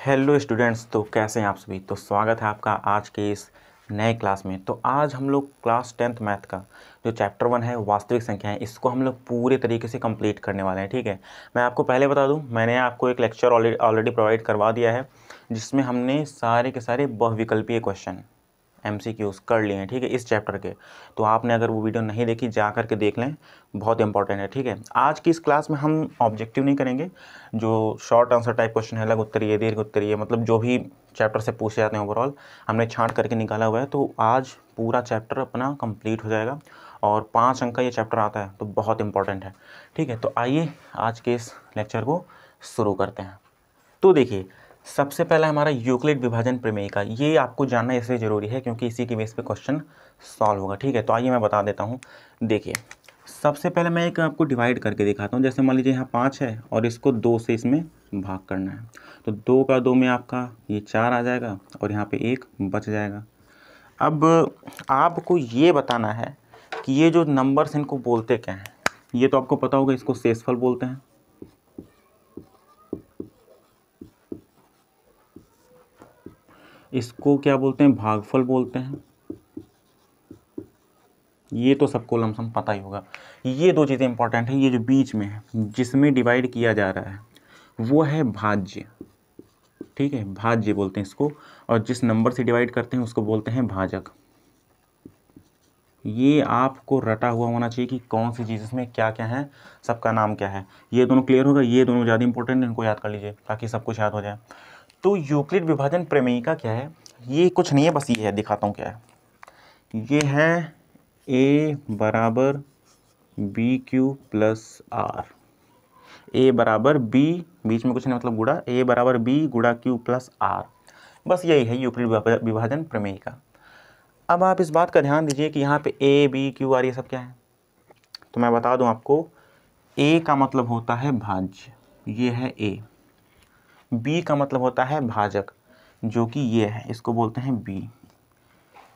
Hello students, तो कैसे हैं आप सभी। तो स्वागत है आपका आज के इस नए क्लास में। तो आज हम लोग क्लास 10th मैथ का जो चैप्टर 1 है वास्तविक संख्या है, इसको हम लोग पूरे तरीके से कंप्लीट करने वाले हैं। ठीक है, मैं आपको पहले बता दूं, मैंने आपको एक लेक्चर ऑलरेडी प्रोवाइड करवा दिया है जिसमें हमने सारे के सारे बहुविकल्पीय क्वेश्चन MCQs कर लिए हैं। ठीक है, इस चैप्टर के। तो आपने अगर वो वीडियो नहीं देखी जा करके देख लें, बहुत इंपॉर्टेंट है। ठीक है, आज की इस क्लास में हम ऑब्जेक्टिव नहीं करेंगे, जो शॉर्ट आंसर टाइप क्वेश्चन है, लघु उत्तरीय, दीर्घ उत्तरीय, मतलब जो भी चैप्टर से पूछे जाते हैं ओवरऑल हमने छांट करके निकाला हुआ है। तो आज पूरा चैप्टर अपना कंप्लीट हो जाएगा और 5 अंक का ये चैप्टर आता है, तो बहुत इंपॉर्टेंट है। ठीक है, तो आइए आज के इस लेक्चर को शुरू करते हैं। तो देखिए, सबसे पहला हमारा यूक्लिड विभाजन प्रमेय का, ये आपको जानना इसलिए ज़रूरी है क्योंकि इसी के बेस पे क्वेश्चन सॉल्व होगा। ठीक है, तो आइए मैं बता देता हूँ। देखिए, सबसे पहले मैं एक आपको डिवाइड करके दिखाता हूँ। जैसे मान लीजिए यहाँ 5 है और इसको 2 से इसमें भाग करना है, तो 2 का 2 में आपका ये 4 आ जाएगा और यहाँ पे 1 बच जाएगा। अब आपको ये बताना है कि ये जो नंबर्स इनको बोलते क्या हैं। ये तो आपको पता होगा, इसको शेषफल बोलते हैं, इसको क्या बोलते हैं, भागफल बोलते हैं। ये तो सबको लमसम पता ही होगा। ये दो चीज़ें इंपॉर्टेंट हैं। ये जो बीच में है जिसमें डिवाइड किया जा रहा है वो है भाज्य। ठीक है, भाज्य बोलते हैं इसको, और जिस नंबर से डिवाइड करते हैं उसको बोलते हैं भाजक। ये आपको रटा हुआ होना चाहिए कि कौन सी चीज़ इसमें क्या क्या है, सबका नाम क्या है। ये दोनों क्लियर होगा, ये दोनों ज़्यादा इंपॉर्टेंट है, इनको याद कर लीजिए ताकि सब कुछ याद हो जाए। तो यूक्लिड विभाजन प्रमेयिका क्या है, ये कुछ नहीं है, बस ये है, दिखाता हूँ क्या है। ये है A बराबर बी क्यू प्लस आर। ए बराबर बी, बीच में कुछ नहीं, मतलब गुणा, ए बराबर बी गुणा क्यू प्लस आर। बस यही है यूक्लिड विभाजन प्रमेय का। अब आप इस बात का ध्यान दीजिए कि यहाँ पे ए बी क्यू आर ये सब क्या है। तो मैं बता दूं आपको, ए का मतलब होता है भाज्य, ये है ए। बी का मतलब होता है भाजक, जो कि ये है, इसको बोलते हैं बी।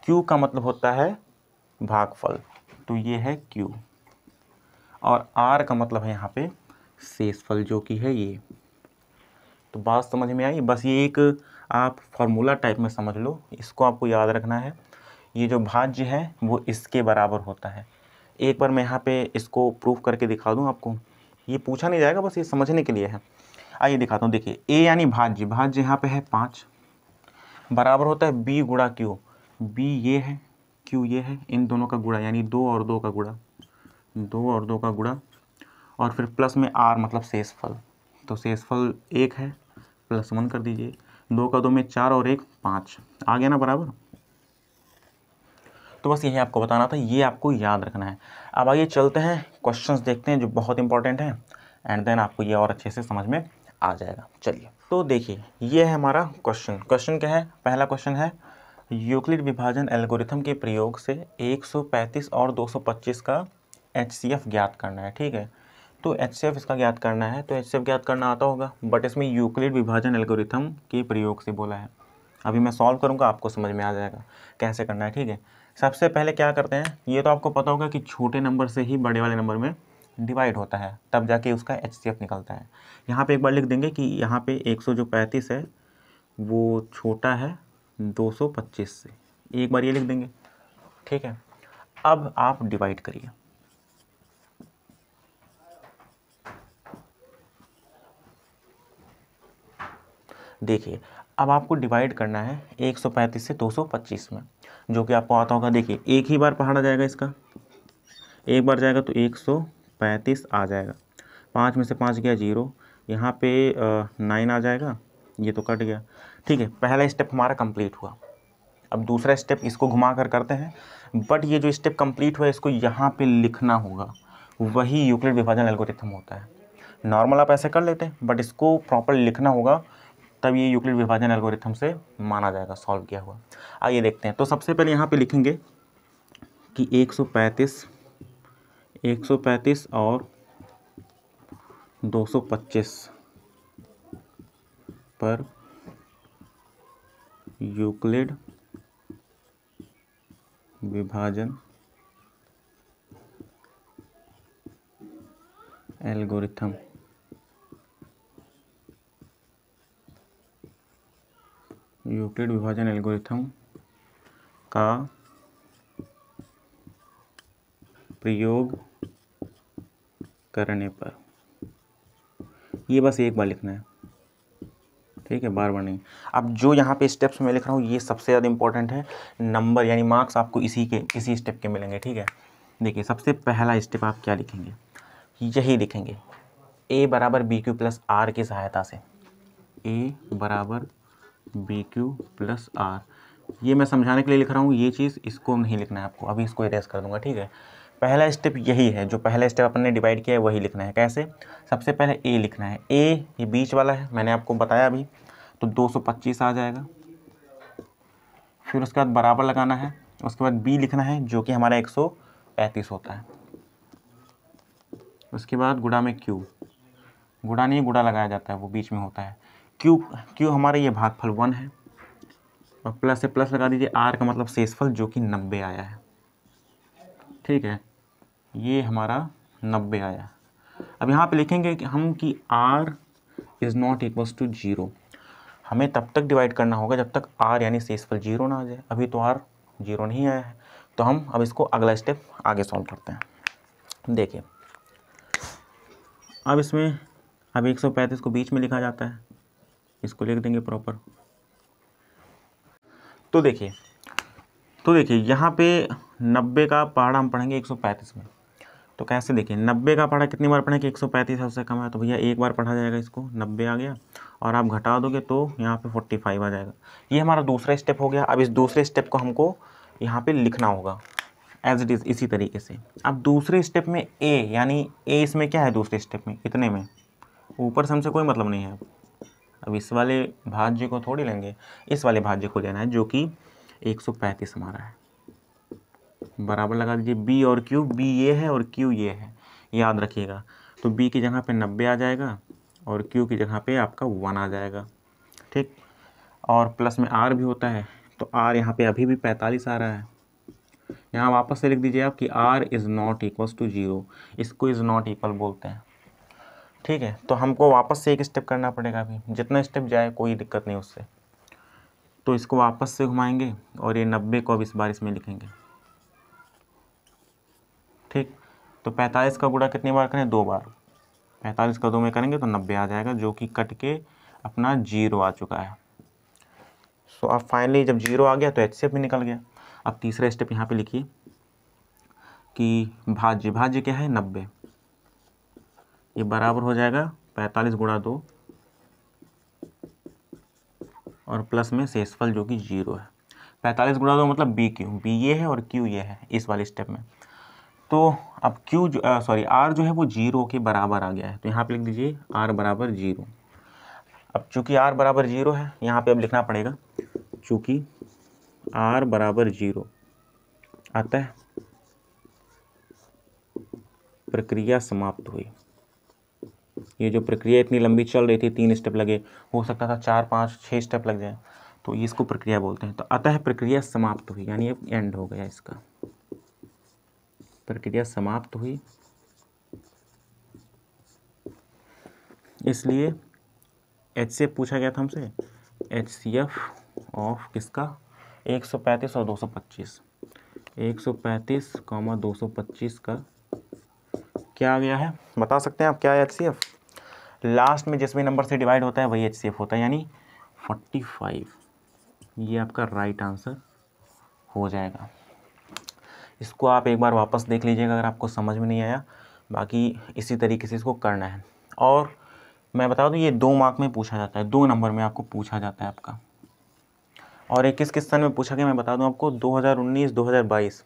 क्यू का मतलब होता है भागफल, तो ये है क्यू। और आर का मतलब है यहाँ पे शेषफल, जो कि है ये। तो बात समझ में आई। बस ये एक आप फार्मूला टाइप में समझ लो, इसको आपको याद रखना है। ये जो भाज्य है वो इसके बराबर होता है। एक बार मैं यहाँ पे इसको प्रूफ करके दिखा दूँ आपको, ये पूछा नहीं जाएगा, बस ये समझने के लिए है। आइए दिखाता हूँ। देखिए, ए यानी भाज्य, भाज्य यहाँ पे है 5, बराबर होता है बी गुणा क्यू। बी ये है, क्यू ये है, इन दोनों का गुणा, यानी 2 और 2 का गुणा, 2 और 2 का गुणा, और फिर प्लस में आर मतलब शेषफल। तो शेषफल 1 है, +1 कर दीजिए। 2 का 2 में 4 और 1 5, आ गया ना बराबर। तो बस यही आपको बताना था, ये आपको याद रखना है। अब आइए चलते हैं, क्वेश्चंस देखते हैं जो बहुत इंपॉर्टेंट है, एंड देन आपको ये और अच्छे से समझ में आ जाएगा। चलिए, तो देखिए, ये है हमारा क्वेश्चन। क्वेश्चन क्या है, पहला क्वेश्चन है, यूक्लिड विभाजन एल्गोरिथम के प्रयोग से 135 और 225 का HCF ज्ञात करना है। ठीक है, तो HCF इसका ज्ञात करना है, तो HCF ज्ञात करना आता होगा, बट इसमें यूक्लिड विभाजन एल्गोरिथम के प्रयोग से बोला है। अभी मैं सॉल्व करूंगा, आपको समझ में आ जाएगा कैसे करना है। ठीक है, सबसे पहले क्या करते हैं, ये तो आपको पता होगा कि छोटे नंबर से ही बड़े वाले नंबर में डिवाइड होता है, तब जाके उसका HCF निकलता है। यहाँ पे एक बार लिख देंगे कि यहाँ पे 135 है वो छोटा है 225 से, एक बार ये लिख देंगे। ठीक है, अब आप डिवाइड करिए। देखिए, अब आपको डिवाइड करना है 135 से 225 में, जो कि आपको आता होगा। देखिए, एक ही बार पहाड़ा जाएगा, इसका एक बार जाएगा तो 135 आ जाएगा। 5 में से 5 गया 0, यहाँ पे 9 आ जाएगा, ये तो कट गया। ठीक है, पहला स्टेप हमारा कंप्लीट हुआ। अब दूसरा स्टेप इसको घुमा कर करते हैं, बट ये जो स्टेप कंप्लीट हुआ है इसको यहाँ पे लिखना होगा, वही यूक्लिड विभाजन एल्गोरिथम होता है। नॉर्मल आप ऐसे कर लेते हैं, बट इसको प्रॉपर लिखना होगा, तब ये यूक्लिड विभाजन एल्गोरिथम से माना जाएगा सॉल्व किया हुआ। आइए देखते हैं। तो सबसे पहले यहाँ पे लिखेंगे कि 135 और 225 पर यूक्लिड विभाजन एल्गोरिथम यूक्लिड विभाजन एल्गोरिथम का प्रयोग करने पर, ये बस एक बार लिखना है, ठीक है, बार बार नहीं। अब जो यहाँ पे स्टेप्स मैं लिख रहा हूँ ये सबसे ज़्यादा इंपॉर्टेंट है, नंबर यानी मार्क्स आपको इसी स्टेप के मिलेंगे, ठीक है। देखिए सबसे पहला स्टेप आप क्या लिखेंगे, यही लिखेंगे, a बराबर बी क्यू प्लस आर की सहायता से, a बराबर बी क्यू प्लस आर, ये मैं समझाने के लिए लिख रहा हूँ, ये चीज़ इसको नहीं लिखना है आपको, अभी इसको इरेज कर दूंगा, ठीक है। पहला स्टेप यही है, जो पहला स्टेप अपन ने डिवाइड किया है वही लिखना है। कैसे? सबसे पहले ए लिखना है, ए ये बीच वाला है, मैंने आपको बताया अभी, तो 225 आ जाएगा। फिर उसके बाद बराबर लगाना है, उसके बाद बी लिखना है जो कि हमारा 135 होता है। उसके बाद गुणा में क्यू, गुणा नहीं गुणा लगाया जाता है, वो बीच में होता है। क्यू हमारा ये भागफल 1 है, और प्लस से प्लस लगा दीजिए, आर का मतलब शेषफल जो कि 90 आया है, ठीक है, ये हमारा 90 आया। अब यहाँ पे लिखेंगे कि हम कि r is not equals to 0, हमें तब तक डिवाइड करना होगा जब तक r यानी शेषफल 0 ना आ जाए। अभी तो r 0 नहीं आया है, तो हम अब इसको अगला स्टेप आगे सॉल्व करते हैं। देखिए अब इसमें अब 135 को बीच में लिखा जाता है, इसको लिख देंगे प्रॉपर। तो देखिए यहाँ पे 90 का पहाड़ा हम पढ़ेंगे 135 में, तो कैसे देखिए 90 का पढ़ा कितनी बार पढ़ें कि 135 है उससे कम है, तो भैया एक बार पढ़ा जाएगा, इसको 90 आ गया और आप घटा दोगे तो यहाँ पे 45 आ जाएगा। ये हमारा दूसरा स्टेप हो गया। अब इस दूसरे स्टेप को हमको यहाँ पे लिखना होगा एज इट इज़ इसी तरीके से। अब दूसरे स्टेप में ए, यानी ए इसमें क्या है दूसरे स्टेप में, इतने में, ऊपर से हमसे कोई मतलब नहीं है। अब इस वाले भाज्य को थोड़ी लेंगे, इस वाले भाज्य को लेना है जो कि 135 हमारा है। बराबर लगा दीजिए, बी और क्यू, बी ये है और क्यू ये है, याद रखिएगा। तो बी की जगह पे 90 आ जाएगा और क्यू की जगह पे आपका 1 आ जाएगा, ठीक। और प्लस में आर भी होता है, तो आर यहाँ पे अभी भी 45 आ रहा है। यहाँ वापस से लिख दीजिए आप कि R is not equals to 0, इसको इज़ नॉट इक्वल बोलते हैं, ठीक है। तो हमको वापस से एक स्टेप करना पड़ेगा, अभी जितना स्टेप जाए कोई दिक्कत नहीं उससे। तो इसको वापस से घुमाएंगे और ये 90 को अब इस बार इसमें लिखेंगे, ठीक। तो 45 का गुणा कितनी बार करें, 2 बार। 45 का 2 में करेंगे तो 90 आ जाएगा, जो कि कट के अपना 0 आ चुका है। सो अब फाइनली जब 0 आ गया तो HCF भी निकल गया। अब तीसरा स्टेप यहाँ पे लिखिए कि भाज्य क्या है 90, ये बराबर हो जाएगा 45 गुणा 2 और प्लस में शेषफल जो कि 0 है। 45 गुणा 2 मतलब बी ये है और क्यू ये है इस वाले स्टेप में। तो अब आर जो है वो 0 के बराबर आ गया है, तो यहाँ पे लिख दीजिए आर बराबर 0। अब चूंकि आर बराबर 0 है, यहाँ पे अब लिखना पड़ेगा चूंकि आर बराबर 0, अतः प्रक्रिया समाप्त हुई। ये जो प्रक्रिया इतनी लंबी चल रही थी, 3 स्टेप लगे, हो सकता था 4 5 6 स्टेप लग जाए, तो इसको प्रक्रिया बोलते हैं। तो अतः प्रक्रिया समाप्त हुई यानी अब एंड हो गया इसका, प्रक्रिया समाप्त हुई, इसलिए HCF पूछा गया था हमसे, HCF ऑफ किसका, 135 और 225, 135, 225 का क्या आ गया है, बता सकते हैं आप क्या है HCF? लास्ट में जिस भी नंबर से डिवाइड होता है वही HCF होता है, यानी 45। ये आपका राइट आंसर हो जाएगा। इसको आप एक बार वापस देख लीजिएगा अगर आपको समझ में नहीं आया, बाकी इसी तरीके से इसको करना है। और मैं बता दूं ये 2 मार्क में पूछा जाता है, 2 नंबर में आपको पूछा जाता है आपका। और ये किस सन में पूछा गया मैं बता दूं आपको, 2019 2022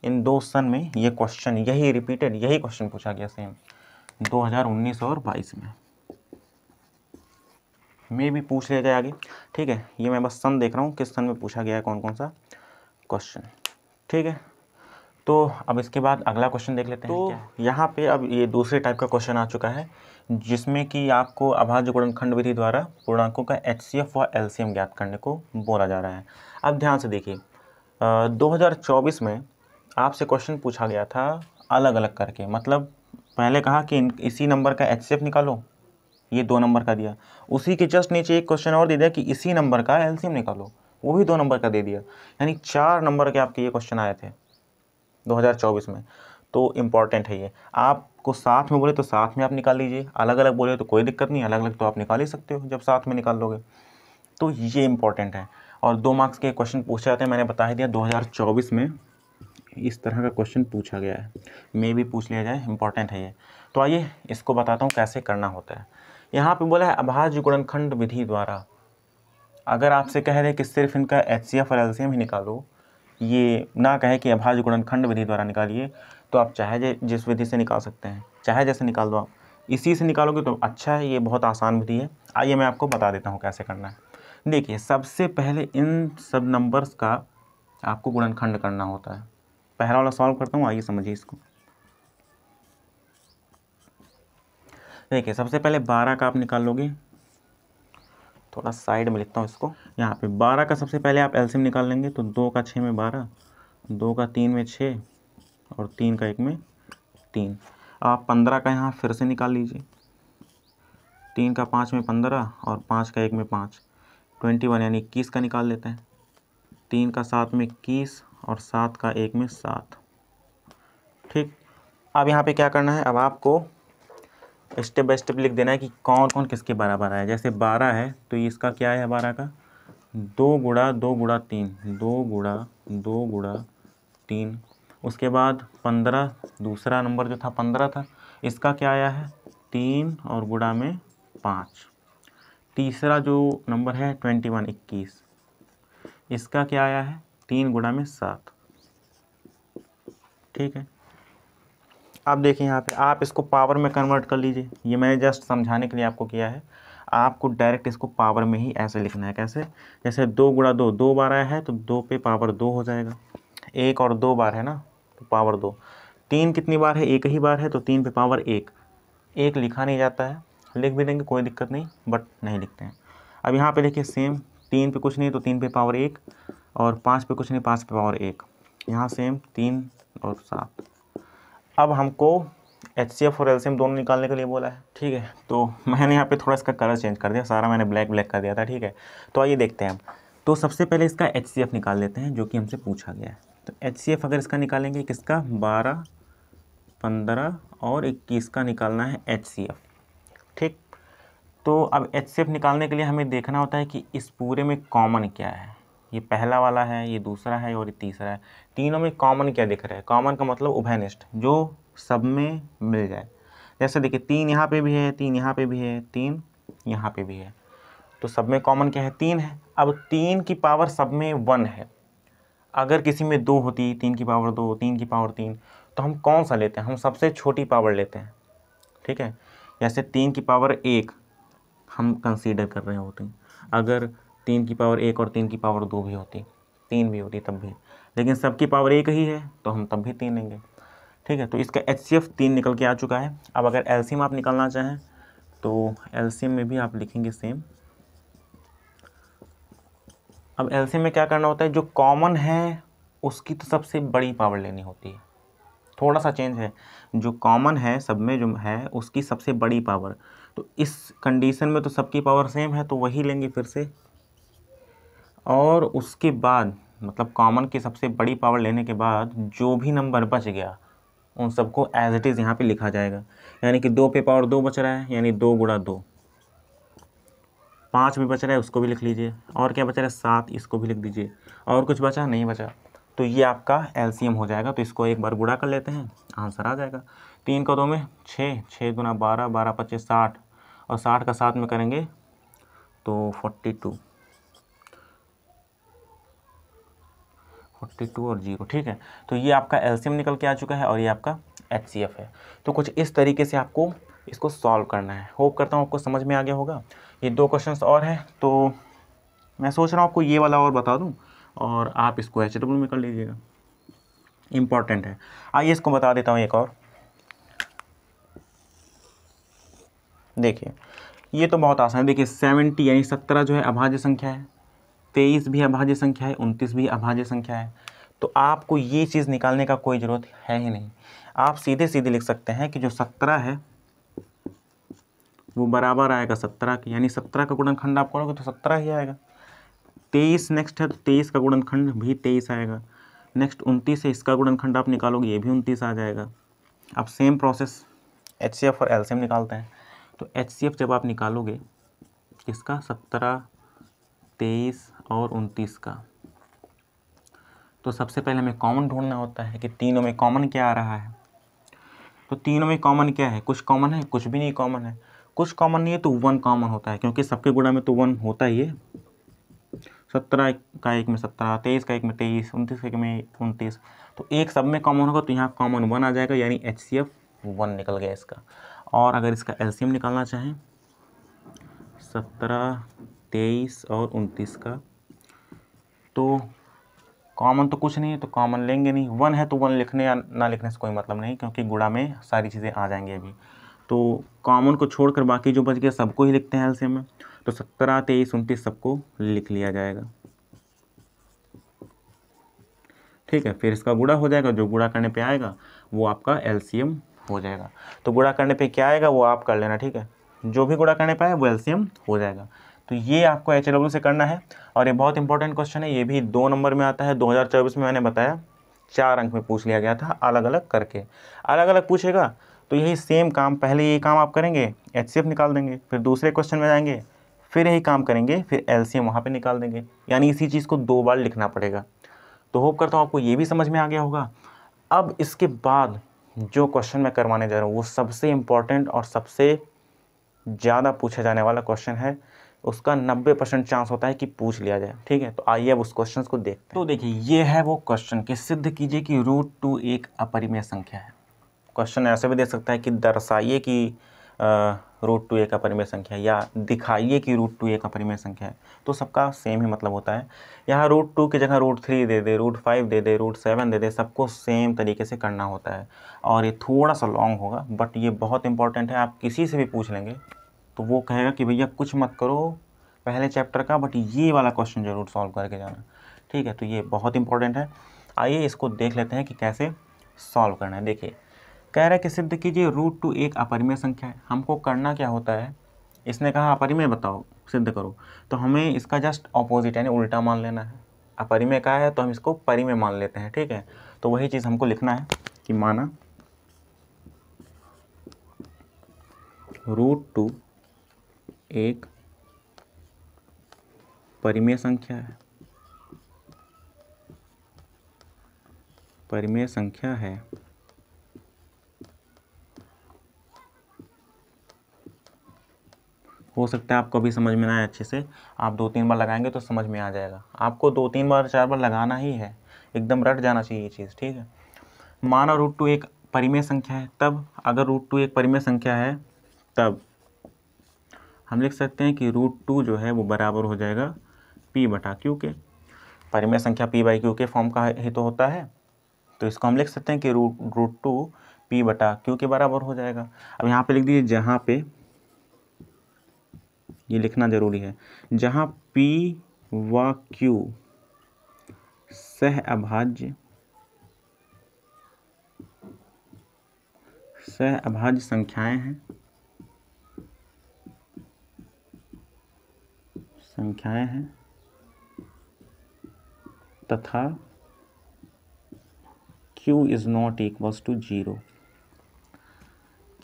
इन 2 सन में ये क्वेश्चन यही क्वेश्चन पूछा गया सेम 2019 और 22 में भी पूछ लिया जाए आगे, ठीक है। ये मैं बस सन देख रहा हूँ किस सन में पूछा गया है कौन कौन सा क्वेश्चन, ठीक है। तो अब इसके बाद अगला क्वेश्चन देख लेते हैं। तो यहाँ पे अब ये दूसरे टाइप का क्वेश्चन आ चुका है, जिसमें कि आपको अभाज्य गुणनखंड विधि द्वारा पूर्णांकों का HCF व LCM ज्ञात करने को बोला जा रहा है। अब ध्यान से देखिए, 2024 में आपसे क्वेश्चन पूछा गया था अलग अलग करके, मतलब पहले कहा कि इसी नंबर का HCF निकालो, ये 2 नंबर का दिया। उसी के जस्ट नीचे एक क्वेश्चन और दे दिया कि इसी नंबर का एलसीएम निकालो, वो भी 2 नंबर का दे दिया। यानी 4 नंबर के आपके ये क्वेश्चन आए थे 2024 में। तो इम्पॉर्टेंट है ये। आपको साथ में बोले तो साथ में आप निकाल लीजिए, अलग अलग बोले तो कोई दिक्कत नहीं, अलग अलग तो आप निकाल ही सकते हो जब साथ में निकाल लोगे। तो ये इम्पॉर्टेंट है। और 2 मार्क्स के क्वेश्चन पूछे जाते हैं, मैंने बता ही दिया 2024 में इस तरह का क्वेश्चन पूछा गया है, मे भी पूछ लिया जाए, इंपॉर्टेंट है ये। तो आइए इसको बताता हूँ कैसे करना होता है। यहाँ पे बोला है अभाज्य गुणनखंड विधि द्वारा। अगर आपसे कह रहे कि सिर्फ इनका एचसीएफ और एलसीएम ही निकालो, ये ना कहे कि अभाज्य गुणनखंड विधि द्वारा निकालिए, तो आप चाहे जिस विधि से निकाल सकते हैं, चाहे जैसे निकाल दो। आप इसी से निकालोगे तो अच्छा है, ये बहुत आसान विधि है। आइए मैं आपको बता देता हूँ कैसे करना है। देखिए, सबसे पहले इन सब नंबर्स का आपको गुणनखंड करना होता है। पहला वाला सॉल्व करता हूँ, आइए समझिए इसको। देखिए, सबसे पहले 12 का आप निकाल लोगे, थोड़ा साइड में लिखता हूँ इसको। यहाँ पे 12 का सबसे पहले आप एलसीएम निकाल लेंगे, तो 2 का 6 में 12, 2 का 3 में 6 और 3 का 1 में 3। आप 15 का यहाँ फिर से निकाल लीजिए, 3 का 5 में 15 और 5 का 1 में 5, 21 यानी 21 का निकाल लेते हैं। 3 का 7 में 21 और 7 का 1 में 7। ठीक, अब यहाँ पे क्या करना है, अब आपको स्टेप बाय स्टेप लिख देना है कि कौन कौन किसके बराबर है। जैसे 12 है तो इसका क्या है, 12 का 2 गुणा 2 गुणा 3, 2 गुणा 2 गुणा 3। उसके बाद 15, दूसरा नंबर जो था 15 था, इसका क्या आया है 3 और गुणा में 5। तीसरा जो नंबर है 21, 21, इसका क्या आया है 3 गुणा में 7। ठीक है, अब देखिए यहाँ पे आप इसको पावर में कन्वर्ट कर लीजिए। ये मैंने जस्ट समझाने के लिए आपको किया है, आपको डायरेक्ट इसको पावर में ही ऐसे लिखना है। कैसे, जैसे 2 गुणा 2, 2 बार आया है तो 2 पे पावर 2 हो जाएगा। 1 और 2 बार है ना, तो पावर 2। 3 कितनी बार है, 1 ही बार है, तो 3 पे पावर 1। 1 लिखा नहीं जाता है, लिख भी देंगे कोई दिक्कत नहीं, बट नहीं लिखते हैं। अब यहाँ पे देखिए सेम, 3 पे कुछ नहीं तो 3 पे पावर 1 और 5 पे कुछ नहीं, 5 पे पावर 1। यहाँ सेम 3 और 7। अब हमको एचसीएफ और एलसीएम दोनों निकालने के लिए बोला है। ठीक है, तो मैंने यहाँ पे थोड़ा इसका कलर चेंज कर दिया, सारा मैंने ब्लैक ब्लैक कर दिया था। ठीक है, तो आइए देखते हैं हम। तो सबसे पहले इसका एचसीएफ निकाल लेते हैं, जो कि हमसे पूछा गया है। तो एचसीएफ अगर इसका निकालेंगे, किसका 12, 15 और 21 का निकालना है एचसीएफ। ठीक, तो अब एचसीएफ निकालने के लिए हमें देखना होता है कि इस पूरे में कॉमन क्या है। ये पहला वाला है, ये दूसरा है और ये तीसरा है। तीनों में कॉमन क्या दिख रहा है, कॉमन का मतलब उभयनिष्ठ, जो सब में मिल जाए। जैसे देखिए 3 यहाँ पे भी है, 3 यहाँ पे भी है, 3 यहाँ पे भी है, तो सब में कॉमन क्या है 3 है। अब 3 की पावर सब में 1 है। अगर किसी में 2 होती, 3 की पावर 2, 3 की पावर 3, तो हम कौन सा लेते हैं, हम सबसे छोटी पावर लेते हैं। ठीक है, जैसे 3 की पावर 1 हम कंसीडर कर रहे होते हैं। अगर 3 की पावर 1 और 3 की पावर 2 भी होती, 3 भी होती तब भी, लेकिन सबकी पावर 1 ही है तो हम तब भी 3 लेंगे। ठीक है, तो इसका एचसीएफ 3 निकल के आ चुका है। अब अगर एलसीएम आप निकालना चाहें तो एलसीएम में भी आप लिखेंगे सेम। अब एलसीएम में क्या करना होता है, जो कॉमन है उसकी तो सबसे बड़ी पावर लेनी होती है। थोड़ा सा चेंज है, जो कॉमन है सब में जो है उसकी सबसे बड़ी पावर। तो इस कंडीशन में तो सबकी पावर सेम है, तो वही लेंगे फिर से। और उसके बाद मतलब कॉमन की सबसे बड़ी पावर लेने के बाद जो भी नंबर बच गया उन सबको एज इट इज़ यहाँ पे लिखा जाएगा। यानी कि 2 पे पावर 2 बच रहा है, यानी 2 गुणा 2। 5 भी बच रहा है, उसको भी लिख लीजिए। और क्या बच रहा है 7, इसको भी लिख दीजिए। और कुछ बचा नहीं बचा, तो ये आपका एलसीएम हो जाएगा। तो इसको एक बार गुणा कर लेते हैं, आंसर आ जाएगा। 3 का 2 में 6, 6 गुना 12, 12 25 60, और 60 का 7 में करेंगे तो 42 और 0। ठीक है, तो ये आपका एलसीएम निकल के आ चुका है और ये आपका एचसीएफ है। तो कुछ इस तरीके से आपको इसको सॉल्व करना है। होप करता हूँ आपको समझ में आ गया होगा। ये 2 क्वेश्चंस और हैं, तो मैं सोच रहा हूँ आपको ये वाला और बता दूँ और आप इसको एचडब्ल्यू में कर लीजिएगा, इम्पॉर्टेंट है। आइए इसको बता देता हूँ एक और। देखिए, ये तो बहुत आसान है। देखिए 70 यानी 17 जो है अभाज्य संख्या है, 23 भी अभाज्य संख्या है, 29 भी अभाज्य संख्या है। तो आपको ये चीज़ निकालने का कोई ज़रूरत है ही नहीं। आप सीधे सीधे लिख सकते हैं कि जो 17 है वो बराबर आएगा 17 के, यानी 17 का गुणनखंड आप करोगे तो 17 ही आएगा। 23 नेक्स्ट है, तो 23 का गुणनखंड भी 23 आएगा। नेक्स्ट 29 है, इसका गुणनखंड आप निकालोगे ये भी 29 आ जाएगा। अब सेम प्रोसेस HCF और LCM निकालते हैं। तो HCF जब आप निकालोगे इसका 17, 23 और 29 का, तो सबसे पहले हमें कॉमन ढूंढना होता है कि तीनों में कॉमन क्या आ रहा है। तो तीनों में कॉमन क्या है, कुछ कॉमन है, कुछ भी नहीं कॉमन है। कुछ कॉमन नहीं है तो 1 कॉमन होता है, क्योंकि सबके गुणा में तो 1 होता ही है। 17 का एक में 17, 23 का एक में 23, 29 का एक में 29, तो एक सब में कॉमन होगा, तो यहाँ कॉमन 1 आ जाएगा, यानी HCF 1 निकल गया इसका। और अगर इसका LCM निकालना चाहें 17, 23 और 29 का, तो कॉमन तो कुछ नहीं है तो कॉमन लेंगे नहीं। 1 है तो 1 लिखने या ना लिखने से कोई मतलब नहीं, क्योंकि गुणा में सारी चीज़ें आ जाएंगी अभी। तो कॉमन को छोड़कर बाकी जो बच गया सबको ही लिखते हैं LCM में। तो 17, 23, 29 सबको लिख लिया जाएगा। ठीक है, फिर इसका गुणा हो जाएगा, जो गुणा करने पे आएगा वो आपका LCM हो जाएगा। तो गुणा करने पे क्या आएगा वो आप कर लेना, ठीक है। जो भी गुणा करने पे आए वो LCM हो जाएगा। तो ये आपको HW से करना है, और ये बहुत इंपॉर्टेंट क्वेश्चन है। ये भी 2 नंबर में आता है। 2024 में मैंने बताया 4 अंक में पूछ लिया गया था, अलग अलग करके। अलग अलग पूछेगा तो यही सेम काम, पहले ये काम आप करेंगे, HCF निकाल देंगे, फिर दूसरे क्वेश्चन में जाएंगे, फिर यही काम करेंगे, फिर LCM वहाँ पे निकाल देंगे। यानी इसी चीज़ को 2 बार लिखना पड़ेगा। तो होप करता हूँ आपको ये भी समझ में आ गया होगा। अब इसके बाद जो क्वेश्चन मैं करवाने जा रहा हूँ वो सबसे इम्पॉर्टेंट और सबसे ज़्यादा पूछा जाने वाला क्वेश्चन है। उसका 90% चांस होता है कि पूछ लिया जाए, ठीक है। तो आइए अब उस क्वेश्चन को देखते हैं। तो देखिए, ये है वो क्वेश्चन कि सिद्ध कीजिए कि √2 एक अपरिमेय संख्या है। क्वेश्चन ऐसे भी दे सकता है कि दर्शाइए कि √2 एक अपरिमेय संख्या है, या दिखाइए कि √2 एक अपरिमेय संख्या है। तो सबका सेम ही मतलब होता है। यहाँ √2 की जगह √3 दे दे, √5 दे दे, √7 दे दे, सबको सेम तरीके से करना होता है। और ये थोड़ा सा लॉन्ग होगा, बट ये बहुत इंपॉर्टेंट है। आप किसी से भी पूछ लेंगे तो वो कहेगा कि भैया कुछ मत करो पहले चैप्टर का, बट ये वाला क्वेश्चन जरूर सॉल्व करके जाना, ठीक है। तो ये बहुत इंपॉर्टेंट है। आइए इसको देख लेते हैं कि कैसे सॉल्व करना है। देखिए, कह रहा है कि सिद्ध कीजिए √2 एक अपरिमेय संख्या है। हमको करना क्या होता है, इसने कहा अपरिमेय बताओ, सिद्ध करो, तो हमें इसका जस्ट ऑपोजिट यानी उल्टा मान लेना है। अपरिमेय का है तो हम इसको परिमेय मान लेते हैं, ठीक है। तो वही चीज़ हमको लिखना है कि माना √2 एक परिमेय संख्या है, परिमेय संख्या है। हो सकता है आपको भी समझ में ना आए अच्छे से, आप 2-3 बार लगाएंगे तो समझ में आ जाएगा। आपको 2-3 बार 4 बार लगाना ही है, एकदम रट जाना चाहिए ये चीज़, ठीक है। माना √2 एक परिमेय संख्या है, तब अगर √2 एक परिमेय संख्या है तब हम लिख सकते हैं कि √2 जो है वो बराबर हो जाएगा P/Q के। परिमेय संख्या P/Q के फॉर्म का ही तो होता है, तो इसको हम लिख सकते हैं कि √2 P/Q के बराबर हो जाएगा। अब यहाँ पे लिख दीजिए, जहाँ पे ये लिखना जरूरी है, जहाँ P व Q सह अभाज्य संख्याएं हैं तथा Q is not equals to 0।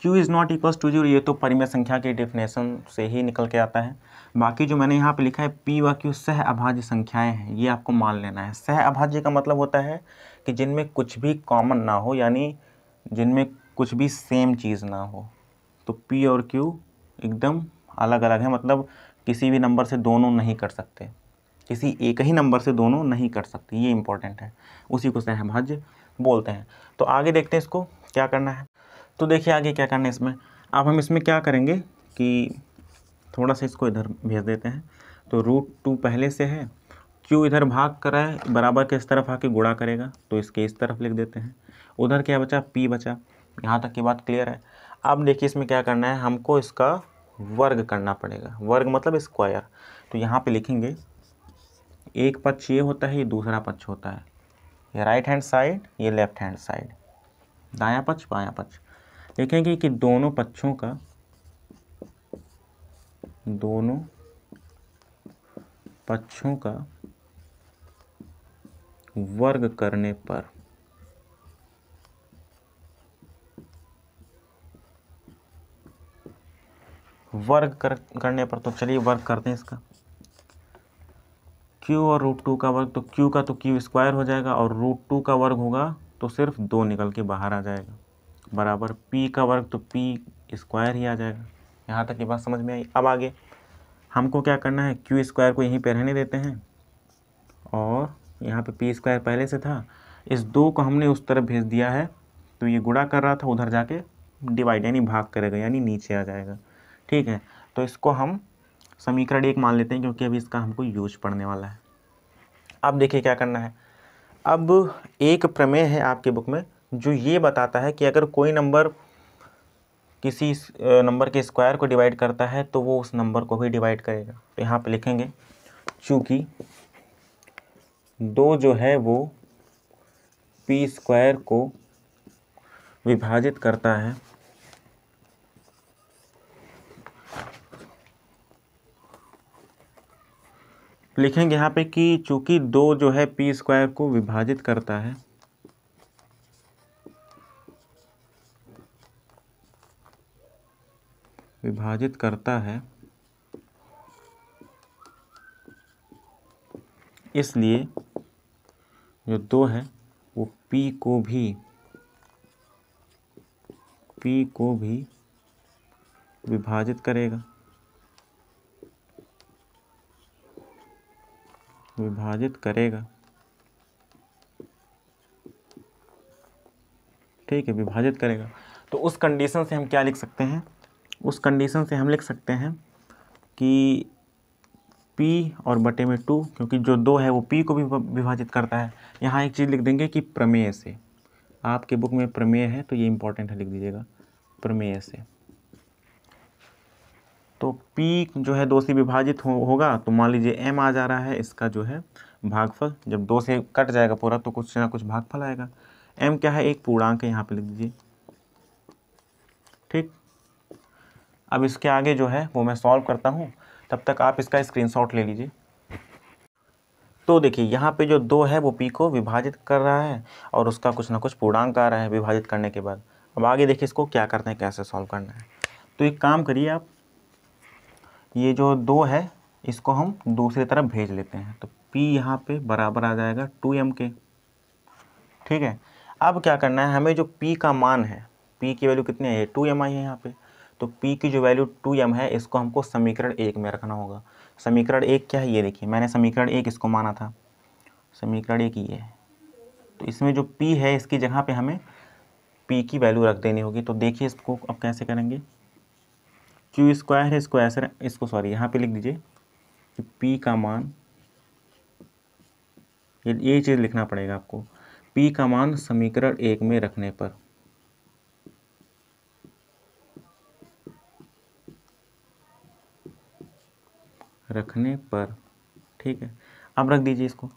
Q is not equals to 0 ये तो परिमेय संख्या के डेफिनेशन से ही निकल के आता है। बाकी जो मैंने यहाँ पे लिखा है P व Q सह अभाज्य संख्याएं हैं, ये आपको मान लेना है। सह अभाज्य का मतलब होता है कि जिनमें कुछ भी कॉमन ना हो, यानी जिनमें कुछ भी सेम चीज़ ना हो। तो P और Q एकदम अलग अलग है, मतलब किसी भी नंबर से दोनों नहीं कर सकते, किसी एक ही नंबर से दोनों नहीं कर सकते, ये इंपॉर्टेंट है, उसी को सहअभाज्य बोलते हैं। तो आगे देखते हैं इसको क्या करना है। तो देखिए आगे क्या करना है इसमें। अब हम इसमें क्या करेंगे कि थोड़ा सा इसको इधर भेज देते हैं। तो √2 पहले से है, Q इधर भाग कर रहा है, बराबर के इस तरफ आके गुणा करेगा, तो इसके इस तरफ लिख देते हैं। उधर क्या बचा, P बचा। यहाँ तक की बात क्लियर है। अब देखिए इसमें क्या करना है, हमको इसका वर्ग करना पड़ेगा। वर्ग मतलब स्क्वायर। तो यहाँ पे लिखेंगे, एक पक्ष ये होता है, ये दूसरा पक्ष होता है, ये राइट हैंड साइड, ये लेफ्ट हैंड साइड, दायां पक्ष बायां पक्ष। देखेंगे कि दोनों पक्षों का दोनों पक्षों का वर्ग करने पर करने पर, तो चलिए वर्ग करते हैं इसका। q और √2 का वर्ग, तो q का तो q स्क्वायर हो जाएगा और √2 का वर्ग होगा तो सिर्फ 2 निकल के बाहर आ जाएगा, बराबर p का वर्ग तो p स्क्वायर ही आ जाएगा। यहाँ तक की बात समझ में आई। अब आगे हमको क्या करना है, q स्क्वायर को यहीं पे रहने देते हैं और यहाँ पे p स्क्वायर पहले से था, इस 2 को हमने उस तरफ भेज दिया है तो ये गुणा कर रहा था, उधर जाके डिवाइड यानी भाग करेगा, यानी नीचे आ जाएगा। ठीक है, तो इसको हम समीकरण 1 मान लेते हैं क्योंकि अभी इसका हमको यूज पड़ने वाला है। अब देखिए क्या करना है। अब एक प्रमेय है आपके बुक में जो ये बताता है कि अगर कोई नंबर किसी नंबर के स्क्वायर को डिवाइड करता है तो वो उस नंबर को भी डिवाइड करेगा। तो यहाँ पे लिखेंगे चूँकि 2 जो है वो p स्क्वायर को विभाजित करता है, लिखेंगे यहाँ पे कि चूँकि 2 जो है p स्क्वायर को विभाजित करता है, इसलिए जो 2 है वो p को भी विभाजित करेगा, ठीक है, विभाजित करेगा। तो उस कंडीशन से हम क्या लिख सकते हैं, उस कंडीशन से हम लिख सकते हैं कि p और बटे में 2, क्योंकि जो 2 है वो p को भी विभाजित करता है। यहाँ एक चीज़ लिख देंगे कि प्रमेय से, आपके बुक में प्रमेय है तो ये इंपॉर्टेंट है, लिख दीजिएगा प्रमेय से। तो p जो है 2 से विभाजित होगा तो मान लीजिए m आ जा रहा है, इसका जो है भागफल, जब 2 से कट जाएगा पूरा तो कुछ ना कुछ भागफल आएगा। m क्या है, एक पूर्णांक है, यहाँ पे लिख दीजिए। ठीक, अब इसके आगे जो है वो मैं सॉल्व करता हूँ, तब तक आप इसका स्क्रीनशॉट ले लीजिए। तो देखिए यहाँ पे जो 2 है वो p को विभाजित कर रहा है और उसका कुछ ना कुछ पूर्णांक आ रहा है विभाजित करने के बाद। अब आगे देखिए इसको क्या करते हैं, कैसे सॉल्व करना है। तो एक काम करिए आप, ये जो 2 है इसको हम दूसरी तरफ भेज लेते हैं, तो p यहाँ पे बराबर आ जाएगा 2m के। ठीक है, अब क्या करना है, हमें जो p का मान है, p की वैल्यू कितनी है, 2m आई है यहाँ पे, तो p की जो वैल्यू 2m है इसको हमको समीकरण 1 में रखना होगा। समीकरण 1 क्या है, ये देखिए मैंने समीकरण 1 इसको माना था, समीकरण 1 ये है। तो इसमें जो p है इसकी जगह पे हमें p की वैल्यू रख देनी होगी। तो देखिए इसको अब कैसे करेंगे, q स्क्वायर है, इसको सॉरी यहाँ पे लिख दीजिए कि p का मान, ये चीज़ लिखना पड़ेगा आपको, p का मान समीकरण 1 में रखने पर, ठीक है, अब रख दीजिए इसको।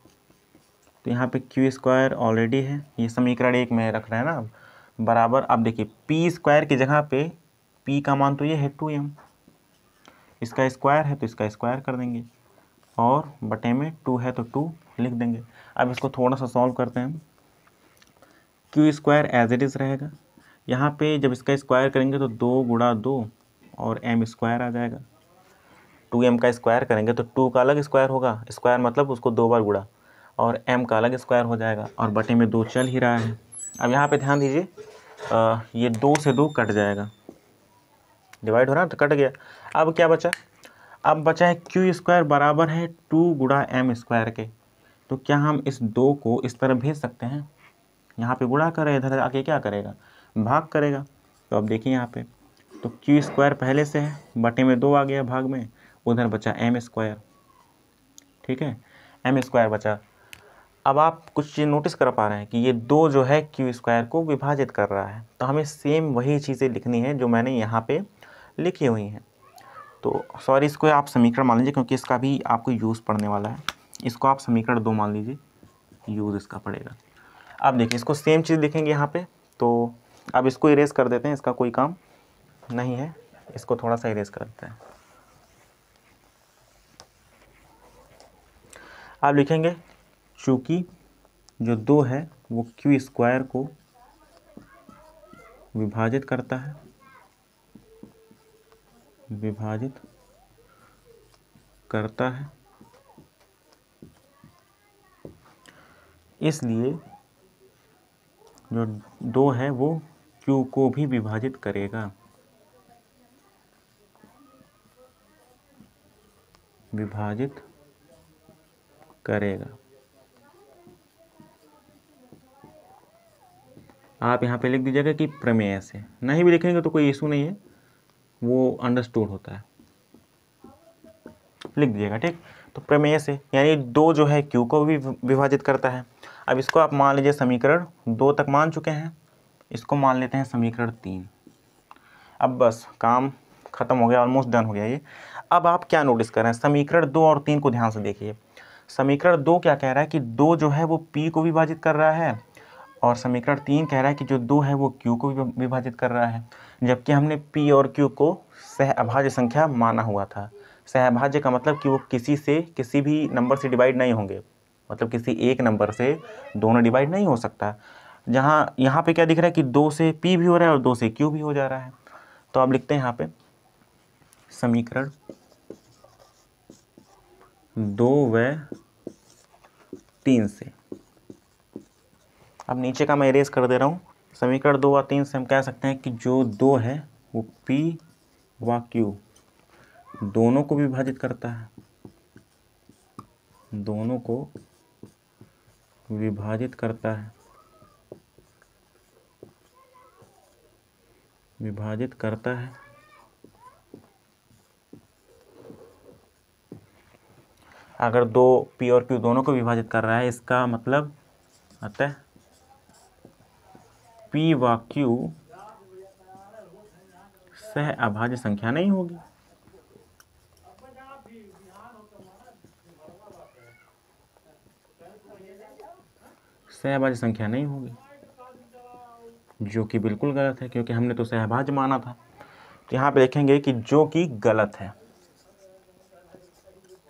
तो यहाँ पे q स्क्वायर ऑलरेडी है, ये समीकरण 1 में रख रहे हैं ना, अब बराबर, अब देखिए p स्क्वायर की जगह पे p का मान तो ये है 2m, इसका स्क्वायर है तो इसका स्क्वायर कर देंगे और बटे में 2 है तो 2 लिख देंगे। अब इसको थोड़ा सा सॉल्व करते हैं। q square as it is रहेगा, यहाँ पे जब इसका स्क्वायर करेंगे तो 2 गुणा 2 और m स्क्वायर आ जाएगा। 2m का स्क्वायर करेंगे तो 2 का अलग स्क्वायर होगा, स्क्वायर मतलब उसको 2 बार गुणा, और m का अलग स्क्वायर हो जाएगा और बटे में 2 चल ही रहा है। अब यहाँ पे ध्यान दीजिए, ये 2 से 2 कट जाएगा, डिवाइड हो रहा है तो कट गया। अब क्या बचा, अब बचा है q स्क्वायर बराबर है 2 गुणा m स्क्वायर के। तो क्या हम इस 2 को इस तरफ भेज सकते हैं, यहाँ पे गुणा करे, इधर आके क्या करेगा, भाग करेगा। तो अब देखिए यहाँ पे, तो q स्क्वायर पहले से है, बटे में 2 आ गया भाग में, उधर बचा m स्क्वायर। ठीक है, m स्क्वायर बचा। अब आप कुछ चीज़ नोटिस कर पा रहे हैं कि ये 2 जो है q स्क्वायर को विभाजित कर रहा है, तो हमें सेम वही चीज़ें लिखनी है जो मैंने यहाँ पे लिखी हुई हैं। तो सॉरी, इसको आप समीकरण मान लीजिए क्योंकि इसका भी आपको यूज़ पड़ने वाला है, इसको आप समीकरण 2 मान लीजिए, यूज़ इसका पड़ेगा। अब देखिए इसको सेम चीज़ लिखेंगे यहाँ पे, तो अब इसको इरेज कर देते हैं, इसका कोई काम नहीं है, इसको थोड़ा सा इरेज कर देते हैं। आप लिखेंगे चूँकि जो 2 है वो क्यू स्क्वायर को विभाजित करता है, विभाजित करता है, इसलिए जो 2 है वो Q को भी विभाजित करेगा, विभाजित करेगा। आप यहाँ पे लिख दीजिएगा कि प्रमेय से, नहीं भी लिखेंगे तो कोई इशू नहीं है, वो अंडरस्टूड होता है, लिख दीजिएगा। ठीक, तो प्रमेय से यानी 2 जो है Q को भी विभाजित करता है। अब इसको आप मान लीजिए समीकरण 2 तक मान चुके हैं, इसको मान लेते हैं समीकरण 3। अब बस काम खत्म हो गया, ऑलमोस्ट डन हो गया ये। अब आप क्या नोटिस कर रहे हैं, समीकरण 2 और 3 को ध्यान से देखिए। समीकरण 2 क्या कह रहा है कि 2 जो है वो P को विभाजित कर रहा है, और समीकरण 3 कह रहा है कि जो 2 है वो Q को विभाजित कर रहा है, जबकि हमने P और Q को सहअभाज्य संख्या माना हुआ था। सहअभाज्य का मतलब कि वो किसी से किसी भी नंबर से डिवाइड नहीं होंगे, मतलब किसी एक नंबर से दोनों डिवाइड नहीं हो सकता। जहाँ यहाँ पे क्या दिख रहा है कि 2 से P भी हो रहा है और 2 से Q भी हो जा रहा है। तो आप लिखते हैं यहाँ पे समीकरण 2 व 3 से। अब नीचे का मैं इरेज कर दे रहा हूँ। समीकरण 2 और 3 से हम कह सकते हैं कि जो 2 है वो P व Q दोनों को विभाजित करता है, दोनों को विभाजित करता है, विभाजित करता है। अगर 2 P और Q दोनों को विभाजित कर रहा है, इसका मतलब अतः P व Q सहअभाज्य संख्या नहीं होगी। सहअभाज्य संख्या नहीं होगी, जो कि बिल्कुल गलत है, क्योंकि हमने तो सहअभाज्य माना था। तो यहाँ पे लिखेंगे कि जो कि गलत है,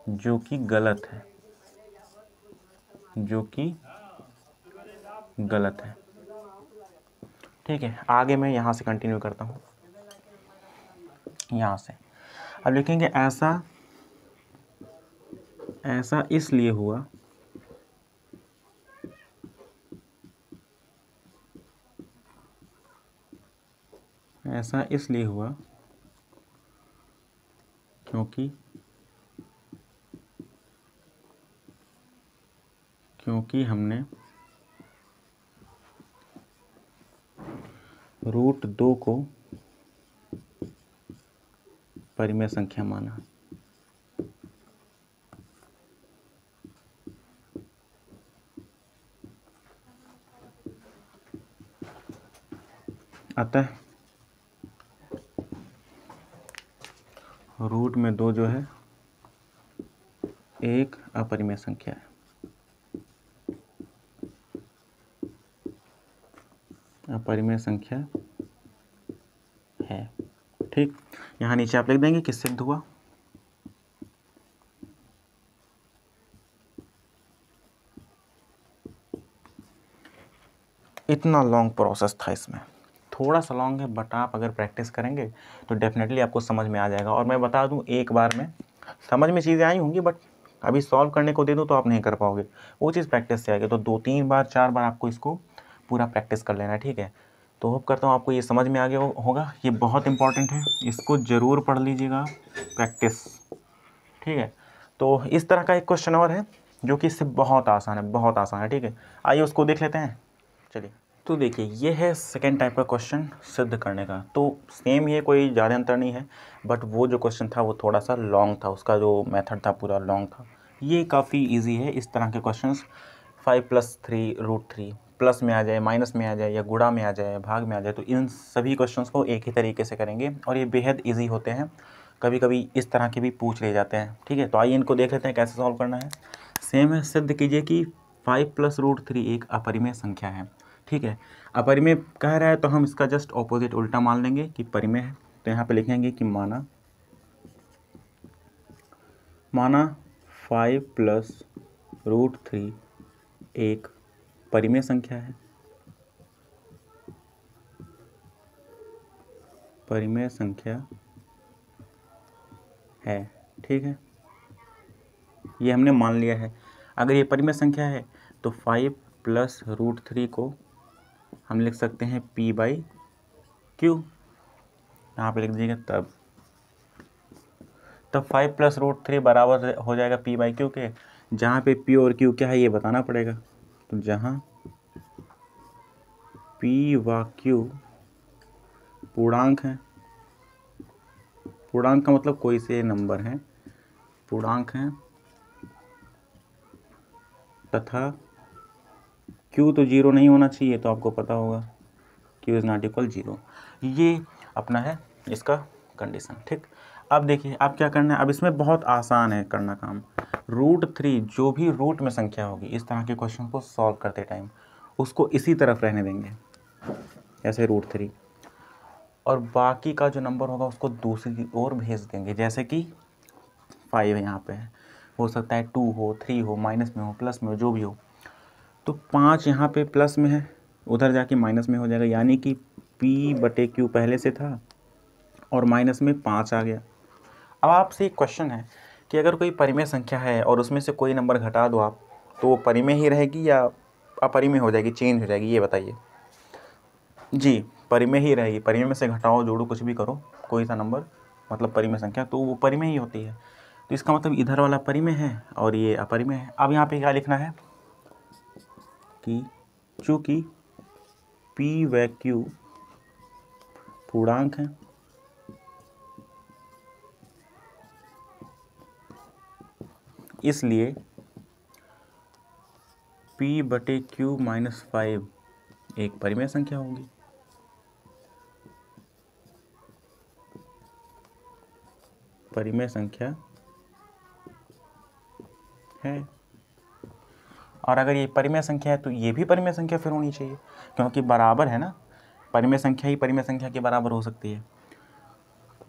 जो कि गलत है, जो कि गलत है। ठीक है, आगे मैं यहाँ से कंटिन्यू करता हूँ, यहाँ से। अब लिखेंगे ऐसा ऐसा इसलिए हुआ ऐसा इसलिए हुआ क्योंकि हमने √2 को परिमेय संख्या माना। अतः रूट में 2 जो है एक अपरिमेय संख्या है, अपरिमेय संख्या है। ठीक, यहाँ नीचे आप लिख देंगे कि सिद्ध हुआ। इतना लॉन्ग प्रोसेस था, इसमें थोड़ा सा लॉन्ग है, बट आप अगर प्रैक्टिस करेंगे तो डेफिनेटली आपको समझ में आ जाएगा। और मैं बता दूं, एक बार में समझ में चीज़ें आई होंगी, बट अभी सॉल्व करने को दे दो तो आप नहीं कर पाओगे, वो चीज़ प्रैक्टिस से आएगी। तो 2-3 बार 4 बार आपको इसको पूरा प्रैक्टिस कर लेना है। ठीक है, तो होप करता हूँ आपको ये समझ में आ गया होगा। ये बहुत इंपॉर्टेंट है, इसको ज़रूर पढ़ लीजिएगा, प्रैक्टिस। ठीक है, तो इस तरह का एक क्वेश्चन और है जो कि इससे बहुत आसान है, बहुत आसान है। ठीक है, आइए उसको देख लेते हैं। चलिए, तो देखिए ये है सेकेंड टाइप का क्वेश्चन सिद्ध करने का। तो सेम, ये कोई ज़्यादा अंतर नहीं है, बट वो जो क्वेश्चन था वो थोड़ा सा लॉन्ग था, उसका जो मेथड था पूरा लॉन्ग था। ये काफ़ी इजी है। इस तरह के क्वेश्चंस 5 + 3 √3 प्लस में आ जाए, माइनस में आ जाए, या गुणा में आ जाए, भाग में आ जाए, तो इन सभी क्वेश्चंस को एक ही तरीके से करेंगे और ये बेहद ईजी होते हैं। कभी कभी इस तरह के भी पूछ ले जाते हैं। ठीक है, तो आइए इनको देख लेते हैं कैसे सॉल्व करना है। सेम है, सिद्ध कीजिए कि 5 + √3 एक अपरिमेय संख्या है। ठीक है, अपरिमेय कह रहा है तो हम इसका जस्ट ऑपोजिट उल्टा मान लेंगे कि परिमेय है। तो यहाँ पे लिखेंगे कि माना 5 + √3 एक परिमेय संख्या है, परिमेय संख्या है, ठीक है, ये हमने मान लिया है। अगर ये परिमेय संख्या है तो 5 + √3 को हम लिख सकते हैं p/q, यहाँ पे लिख दीजिएगा। तब 5 + √3 बराबर हो जाएगा p/q के, जहाँ पे p और q क्या है ये बताना पड़ेगा। तो जहाँ p व q पूर्णांक हैं, पूर्णांक का मतलब कोई से नंबर हैं, पूर्णांक हैं, तथा q तो 0 नहीं होना चाहिए, तो आपको पता होगा q ≠ 0। ये अपना है इसका कंडीशन, ठीक। अब देखिए अब क्या करना है, अब इसमें बहुत आसान है करना काम। √3 जो भी रूट में संख्या होगी, इस तरह के क्वेश्चन को सॉल्व करते टाइम उसको इसी तरफ रहने देंगे, ऐसे √3, और बाकी का जो नंबर होगा उसको दूसरी ओर भेज देंगे। जैसे कि 5 यहाँ पे है, हो सकता है 2 हो, 3 हो, माइनस में हो, प्लस में हो, जो भी हो। तो 5 यहाँ पे प्लस में है, उधर जाके माइनस में हो जाएगा, यानी कि p/q पहले से था और माइनस में 5 आ गया। अब आपसे एक क्वेश्चन है कि अगर कोई परिमेय संख्या है और उसमें से कोई नंबर घटा दो आप, तो वो परिमेय ही रहेगी या अपरिमेय हो जाएगी, चेंज हो जाएगी, ये बताइए। जी, परिमेय ही रहेगी। परिमेय में से घटाओ, जोड़ो, कुछ भी करो, कोई सा नंबर, मतलब परिमेय संख्या, तो वो परिमेय ही होती है। तो इसका मतलब इधर वाला परिमेय है और ये अपरिमेय है। अब यहाँ पे क्या लिखना है कि चूँकि p व q पूर्णांक हैं, इसलिए p/q - 5 एक परिमेय संख्या होगी। परिमेय संख्या है, और अगर ये परिमेय संख्या है तो ये भी परिमेय संख्या फिर होनी चाहिए, क्योंकि बराबर है ना, परिमेय संख्या ही परिमेय संख्या के बराबर हो सकती है।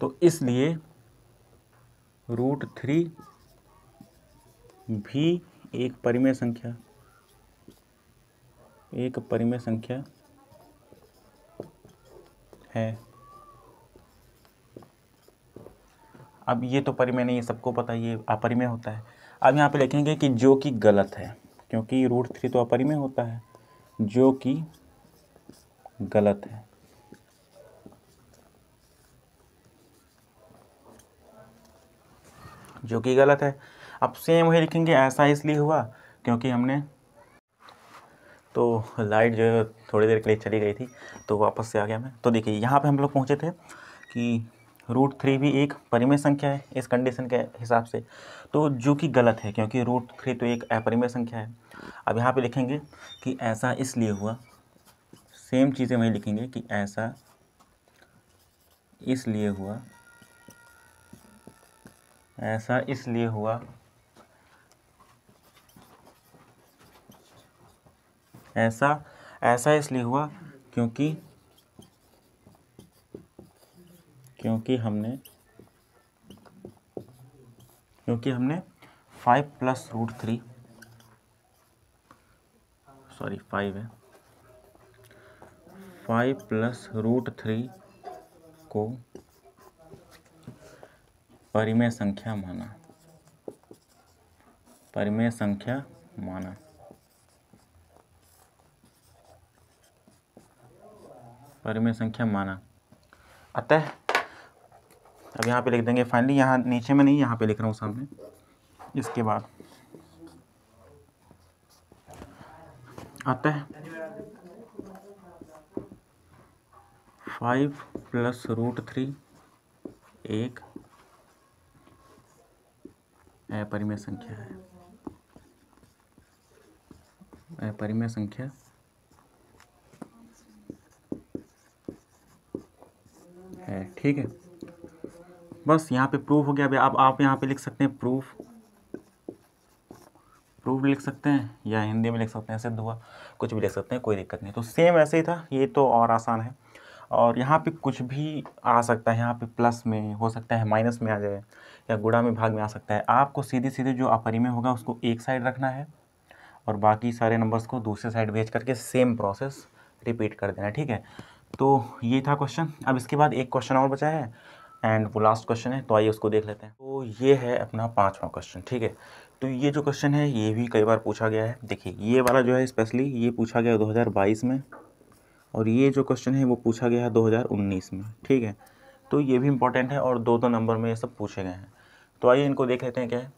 तो इसलिए √3 भी एक परिमेय संख्या, एक परिमेय संख्या है। अब ये तो परिमेय नहीं है, सबको पता है ये अपरिमेय होता है। अब यहाँ पे लिखेंगे कि जो कि गलत है, क्योंकि √3 तो अपरिमेय होता है, जो कि गलत है। जो कि गलत है। अब सेम वही लिखेंगे, ऐसा इसलिए हुआ क्योंकि हमने, तो लाइट जो है थोड़ी देर के लिए चली गई थी तो वापस से आ गया मैं। तो देखिए यहाँ पे हम लोग पहुँचे थे कि √3 भी एक परिमेय संख्या है इस कंडीशन के हिसाब से, तो जो कि गलत है क्योंकि √3 तो एक अपरिमेय संख्या है। अब यहाँ पे लिखेंगे कि ऐसा इसलिए हुआ, सेम चीज़ें वही लिखेंगे कि ऐसा इसलिए हुआ, ऐसा इसलिए हुआ, ऐसा इसलिए हुआ क्योंकि हमने 5 + √3, सॉरी 5 है, 5 + √3 को परिमेय संख्या माना, परिमेय संख्या माना। परिमेय संख्या माना। अतः अब यहाँ पे लिख देंगे फाइनली, यहाँ नीचे में नहीं, यहाँ पे लिख रहा हूँ सामने। इसके बाद अतः 5 + √3 एक अपरिमेय संख्या है, अपरिमेय संख्या है, ठीक है। बस यहाँ पे प्रूफ हो गया। अब आप यहाँ पे लिख सकते हैं प्रूफ लिख सकते हैं, या हिंदी में लिख सकते हैं सिद्ध हुआ, कुछ भी लिख सकते हैं, कोई दिक्कत नहीं। तो सेम ऐसे ही था, ये तो और आसान है। और यहाँ पे कुछ भी आ सकता है, यहाँ पे प्लस में हो सकता है, माइनस में आ जाए, या गुणा में, भाग में आ सकता है। आपको सीधे सीधे जो अपरिमेय होगा उसको एक साइड रखना है, और बाकी सारे नंबर्स को दूसरे साइड भेज करके सेम प्रोसेस रिपीट कर देना है, ठीक है। तो ये था क्वेश्चन। अब इसके बाद एक क्वेश्चन और बचा है एंड वो लास्ट क्वेश्चन है, तो आइए उसको देख लेते हैं। तो ये है अपना 5वां क्वेश्चन, ठीक है। तो ये जो क्वेश्चन है ये भी कई बार पूछा गया है। देखिए ये वाला जो है स्पेशली ये पूछा गया 2022 में, और ये जो क्वेश्चन है वो पूछा गया है 2019 में, ठीक है। तो ये भी इंपॉर्टेंट है और 2-2 नंबर में ये सब पूछे गए हैं। तो आइए इनको देख लेते हैं क्या है।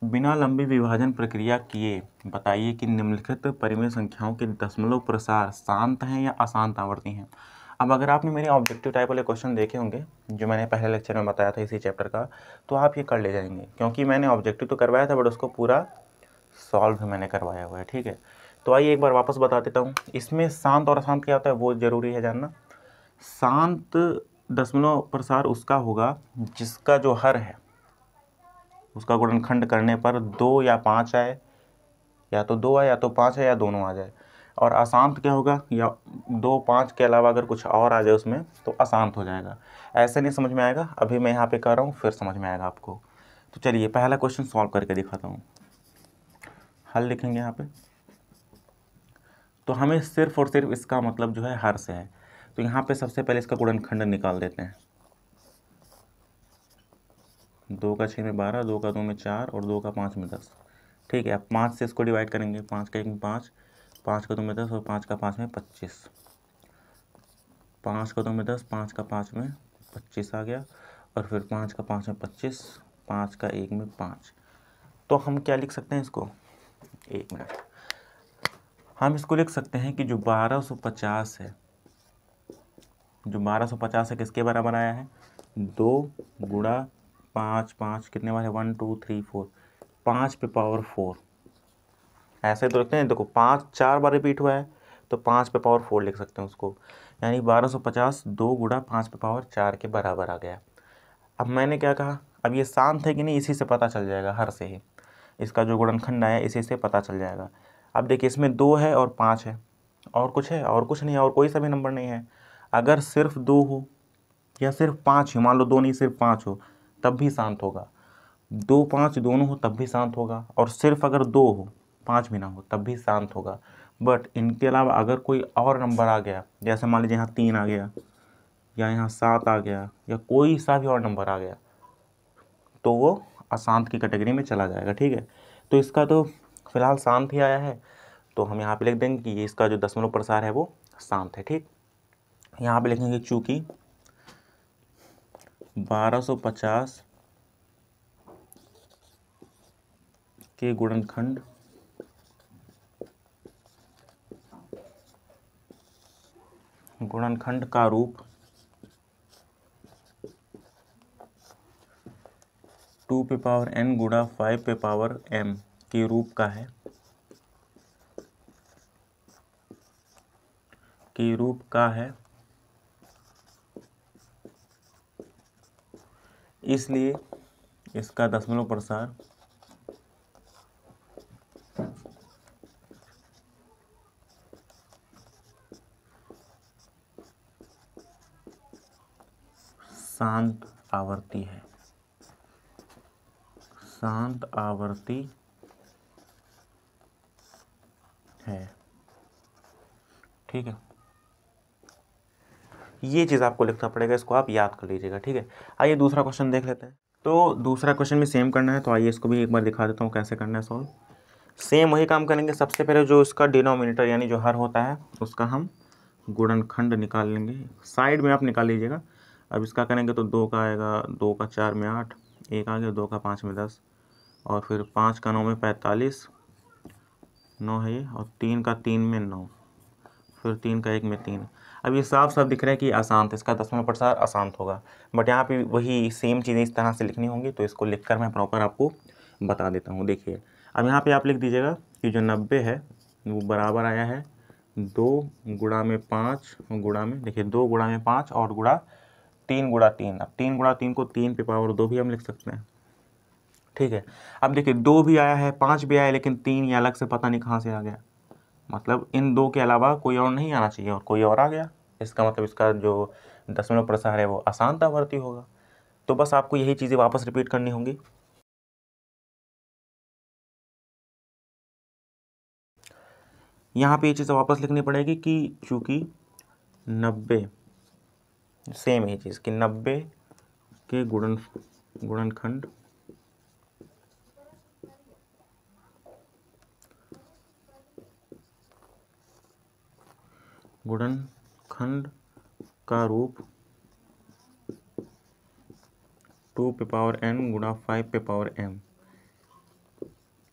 बिना लंबी विभाजन प्रक्रिया किए बताइए कि निम्नलिखित परिमेय संख्याओं के दशमलव प्रसार शांत हैं या अशांत आवर्ती हैं। अब अगर आपने मेरे ऑब्जेक्टिव टाइप वाले क्वेश्चन देखे होंगे जो मैंने पहले लेक्चर में बताया था इसी चैप्टर का, तो आप ये कर ले जाएंगे, क्योंकि मैंने ऑब्जेक्टिव तो करवाया था बट उसको पूरा सॉल्व मैंने करवाया हुआ है, ठीक है। तो आइए एक बार वापस बता देता हूँ। इसमें शांत और अशांत क्या होता है वो ज़रूरी है जानना। शांत दशमलव प्रसार उसका होगा जिसका जो हर है उसका गुणनखंड करने पर 2 या 5 आए, या तो 2 आए या तो 5 है या दोनों आ जाए। और अशांत क्या होगा, या 2 5 के अलावा अगर कुछ और आ जाए उसमें तो अशांत हो जाएगा। ऐसे नहीं समझ में आएगा, अभी मैं यहाँ पे कर रहा हूँ फिर समझ में आएगा आपको। तो चलिए पहला क्वेश्चन सॉल्व करके दिखाता हूँ। हल लिखेंगे यहाँ पे। तो हमें सिर्फ और सिर्फ इसका मतलब जो है हर से है, तो यहाँ पे सबसे पहले इसका गुणनखंड निकाल देते हैं। 2 का 6 में 12, 2 का 2 में 4 और 2 का 5 में 10, ठीक है। अब 5 से इसको डिवाइड करेंगे। 5 का 1 में 5, 5 का 2 में 10 और 5 का 5 में 25। 5 का 2 में 10, 5 का 5 में 25 आ गया, और फिर 5 का 5 में 25, 5 का 1 में 5। तो हम क्या लिख सकते हैं इसको, 1 मिनट, हम इसको लिख सकते हैं कि जो 1250 है, जो 1250 है किसके बराबर आया है, 2 गुणा 5, 5 कितने बार है, 1 2 3 4, 5 पे पावर 4। ऐसे तो लिखते हैं, देखो 5 4 बार रिपीट हुआ है तो 5 पे पावर 4 लिख सकते हैं उसको, यानी 1250 2 गुणा 5 पे पावर 4 के बराबर आ गया। अब मैंने क्या कहा, अब ये शांत है कि नहीं इसी से पता चल जाएगा, हर से ही इसका जो गुणनखंड आया इसी से पता चल जाएगा। अब देखिए इसमें 2 है और 5 है, और कुछ है और कुछ नहीं है, और कोई सा भी नंबर नहीं है। अगर सिर्फ 2 हो या सिर्फ 5 हो, मान लो 2 नहीं सिर्फ 5 हो तब भी शांत होगा, 2 5 दोनों हो तब भी शांत होगा, और सिर्फ अगर 2 हो 5 भी ना हो तब भी शांत होगा। बट इनके अलावा अगर कोई और नंबर आ गया, जैसे मान लीजिए यहाँ 3 आ गया, या यहाँ 7 आ गया, या कोई सा भी और नंबर आ गया, तो वो अशांत की कैटेगरी में चला जाएगा, ठीक है। तो इसका तो फिलहाल शांत ही आया है, तो हम यहाँ पे लिख देंगे कि इसका जो दशमलव प्रसार है वो शांत है, ठीक। यहाँ पे लिखेंगे चूँकि 1250 के गुणनखंड का रूप 2 पे पावर n गुणा 5 पे पावर m के रूप का है, इसलिए इसका दशमलव प्रसार शांत आवर्ती है, ठीक है। ये चीज़ आपको लिखना पड़ेगा, इसको आप याद कर लीजिएगा, ठीक है। आइए दूसरा क्वेश्चन देख लेते हैं। तो दूसरा क्वेश्चन भी सेम करना है, तो आइए इसको भी एक बार दिखा देता हूँ कैसे करना है सॉल्व। सेम वही काम करेंगे। सबसे पहले जो इसका डिनोमिनेटर यानी जो हर होता है उसका हम गुणनखंड निकाल लेंगे, साइड में आप निकाल लीजिएगा। अब इसका करेंगे तो 2 का आएगा, 2 का 4 में 8, 1 आ गया, 2 का 5 में 10, और फिर 5 का 9 में 45, 9 है ये, और 3 का 3 में 9, फिर 3 का 1 में 3। अब ये साफ साफ दिख रहा है कि अशांत, इसका दशमलव प्रसार अशांत होगा, बट यहाँ पे वही सेम चीज़ें इस तरह से लिखनी होंगी, तो इसको लिखकर मैं प्रॉपर आपको बता देता हूँ। देखिए अब यहाँ पे आप लिख दीजिएगा कि जो 90 है वो बराबर आया है 2 गुणा में 5 गुणा में, देखिए 2 गुणा में 5 और गुणा 3 गुणा 3। अब 3 गुणा 3 को 3 पे पावर 2 भी हम लिख सकते हैं, ठीक है। अब देखिए 2 भी आया है, 5 भी आया, लेकिन 3 ये अलग से पता नहीं कहाँ से आ गया, मतलब इन 2 के अलावा कोई और नहीं आना चाहिए और कोई और आ गया, इसका मतलब इसका जो दशमलव प्रसार है वो अशांत आवर्ती होगा। तो बस आपको यही चीज़ें वापस रिपीट करनी होंगी। यहाँ पे ये चीज़ वापस लिखनी पड़ेगी कि चूँकि 90 सेम ही चीज़ कि 90 के गुणनखंड का रूप 2 पे पावर n गुणा 5 पे पावर m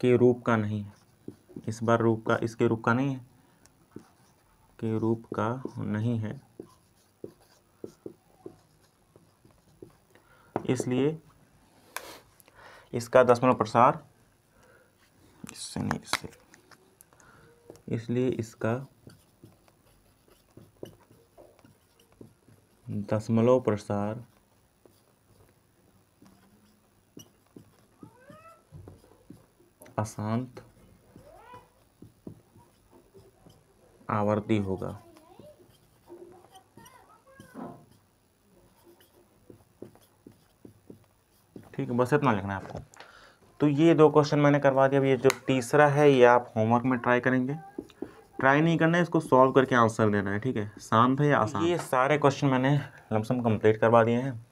के रूप का नहीं है। इस बार इसके रूप का नहीं है, के रूप का नहीं है, इसलिए इसका दशमलव प्रसार इससे नहीं, इसलिए इसका दशमलव प्रसार अशांत आवर्ती होगा। ठीक है, बस इतना लिखना है आपको। तो ये 2 क्वेश्चन मैंने करवा दिया। अब ये जो तीसरा है ये आप होमवर्क में ट्राई करेंगे, ट्राई नहीं करना है, इसको सॉल्व करके आंसर देना है। ठीक है, शांत है या आसान। ये सारे क्वेश्चन मैंने लमसम कंप्लीट करवा दिए हैं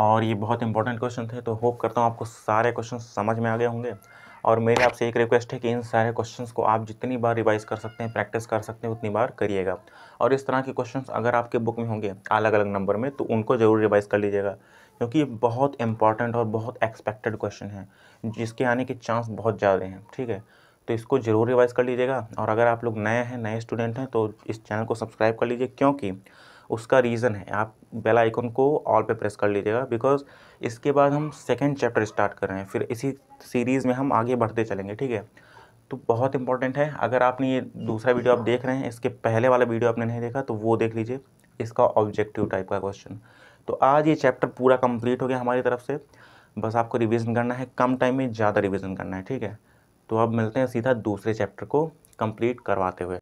और ये बहुत इंपॉर्टेंट क्वेश्चन थे, तो होप करता हूँ आपको सारे क्वेश्चन समझ में आ गए होंगे। और मेरे आपसे एक रिक्वेस्ट है कि इन सारे क्वेश्चंस को आप जितनी बार रिवाइज कर सकते हैं, प्रैक्टिस कर सकते हैं, उतनी बार करिएगा। और इस तरह के क्वेश्चंस अगर आपके बुक में होंगे अलग अलग नंबर में, तो उनको ज़रूर रिवाइज कर लीजिएगा, क्योंकि ये बहुत इंपॉर्टेंट और बहुत एक्सपेक्टेड क्वेश्चन है, जिसके आने के चांस बहुत ज़्यादा हैं। ठीक है, तो इसको ज़रूर रिवाइज कर लीजिएगा। और अगर आप लोग नए हैं, नए स्टूडेंट हैं, तो इस चैनल को सब्सक्राइब कर लीजिए, क्योंकि उसका रीज़न है, आप बेल आइकन को ऑल पे प्रेस कर लीजिएगा, बिकॉज इसके बाद हम सेकंड चैप्टर स्टार्ट कर रहे हैं, फिर इसी सीरीज़ में हम आगे बढ़ते चलेंगे। ठीक है, तो बहुत इंपॉर्टेंट है। अगर आपने ये दूसरा वीडियो आप देख रहे हैं, इसके पहले वाला वीडियो आपने नहीं देखा तो वो देख लीजिए, इसका ऑब्जेक्टिव टाइप का क्वेश्चन। तो आज ये चैप्टर पूरा कंप्लीट हो गया हमारी तरफ से, बस आपको रिवीजन करना है, कम टाइम में ज़्यादा रिवीजन करना है। ठीक है, तो अब मिलते हैं सीधा दूसरे चैप्टर को कंप्लीट करवाते हुए।